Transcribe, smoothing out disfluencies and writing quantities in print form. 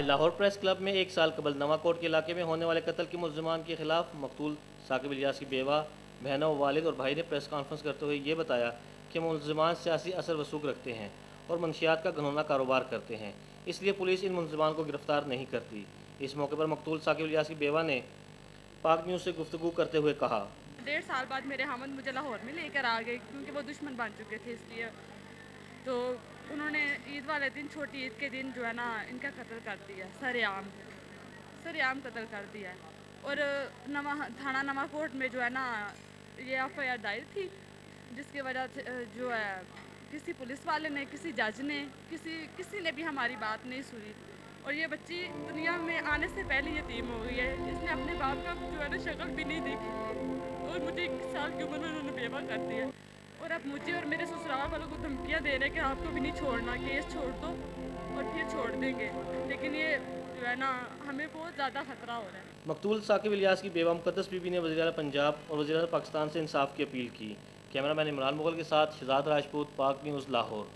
आज Lahore press club में एक साल कबल नवाकोट के इलाके में होने वाले कत्ल के मुल्ज़िमान के खिलाफ मकतूल साकिब इलियास की बेवा, बहनों, वालिद और भाई ने प्रेस कॉन्फ्रेंस करते हुए ये बताया कि मुल्ज़िमान सियासी असर वसूख रखते हैं और मनशियात का घिनौना कारोबार करते हैं, इसलिए पुलिस इन मुल्ज़िमान को गिरफ्तार नहीं करती। इस मौके पर मकतूल साकिब इलियास की बेवा ने पाक न्यूज़ से गुफ्तगू करते हुए कहा, 1.5 साल बाद मेरे हमद मुझे लाहौर में लेकर आ गए क्योंकि वो दुश्मन बन चुके थे, इसलिए तो उन्होंने ईद वाले दिन, छोटी ईद के दिन जो है ना, इनका कत्ल कर दिया, सरेआम सरेआम कत्ल कर दिया है। और थाना नवाकोट में जो है ना, ये एफआईआर दायर थी, जिसकी वजह से जो है किसी पुलिस वाले ने, किसी जज ने, किसी ने भी हमारी बात नहीं सुनी। और ये बच्ची दुनिया में आने से पहले यतीम हो गई है, इसने अपने बाप का जो है ना शक्ल भी नहीं देखी और मुझे 21 साल की उम्र में उन्होंने बेवा कर दिया। और अब मुझे और मेरे ससुराल वालों को धमकियाँ दे रहे हैं कि आपको भी नहीं छोड़ना, केस छोड़ दो और फिर छोड़ देंगे। लेकिन ये जो है ना, हमें बहुत ज़्यादा खतरा हो रहा है। मकतूल साकिब इलियास की बेवा मुक़द्दस बीबी ने वज़ीर आला पंजाब और वज़ीर आला पाकिस्तान से इंसाफ की अपील की। कैमरामैन इमरान मुगल के साथ शहजाद राजपूत, पाक न्यूज़, लाहौर।